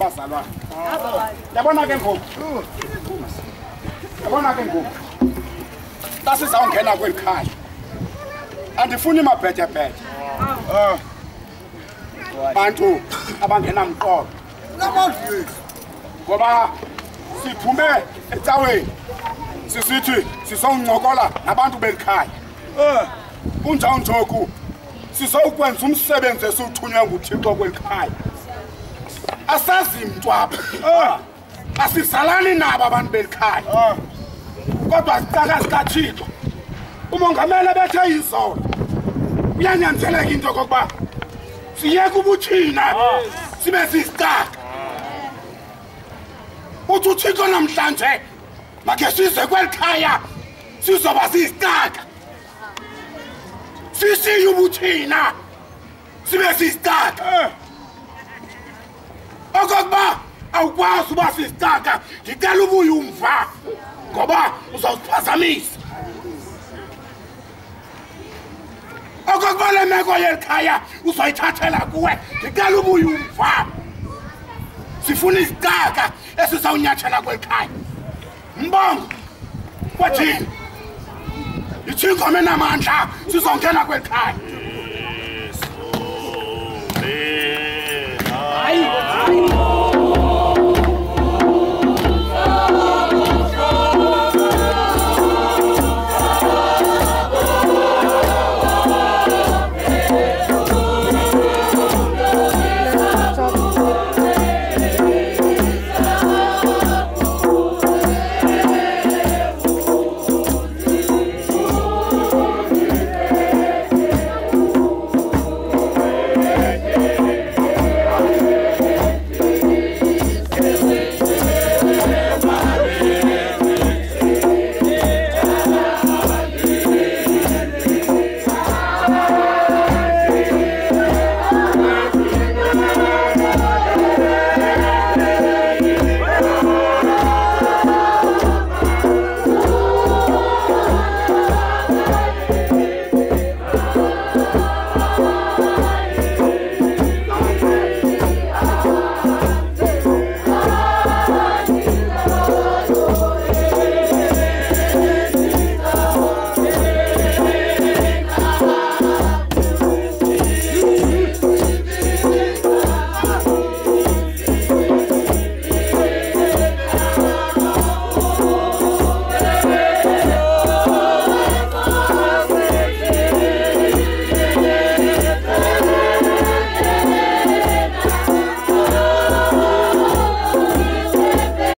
bazalwane. Yabona ke ngoku. Yabona ke ngoku. Tasizawungena kwelikhaya. Andifuni mabhethe-bhethe. Bantu abangena mqolo. Ngoba siphume ecaweni. Sisithi sizoncokola nabantu belikhaya. Kunjawunjoku sizokwenza umsebenzi esiwuthunywe nguThixo kwelikhaya. Asazi mntu apha. Asizalani nabo abantu belikhaya. Kodwa sicaka sikaThixo. Umongameli bethe izolo. Uyanyanzeleka into kokuba siyeke ubuthina sibe sisicaka. Uthi uThixo namhlanje makhe size kwelikhaya sizoba sisicaka. Sisiye ubuthina sibe sisicaka. Okokuba awukwazi uba sisicaka ngicela ubuye umva ngoba uzawusiphazamisa. Okokuba le meko yelikhaya uzoyithathela kuwe ngicela ubuye umva. Sifuna isicaka esizawunyathela kwelikhaya. Mbongo kwathini? Ithingome namandla sizongena kwelikhaya. Hayi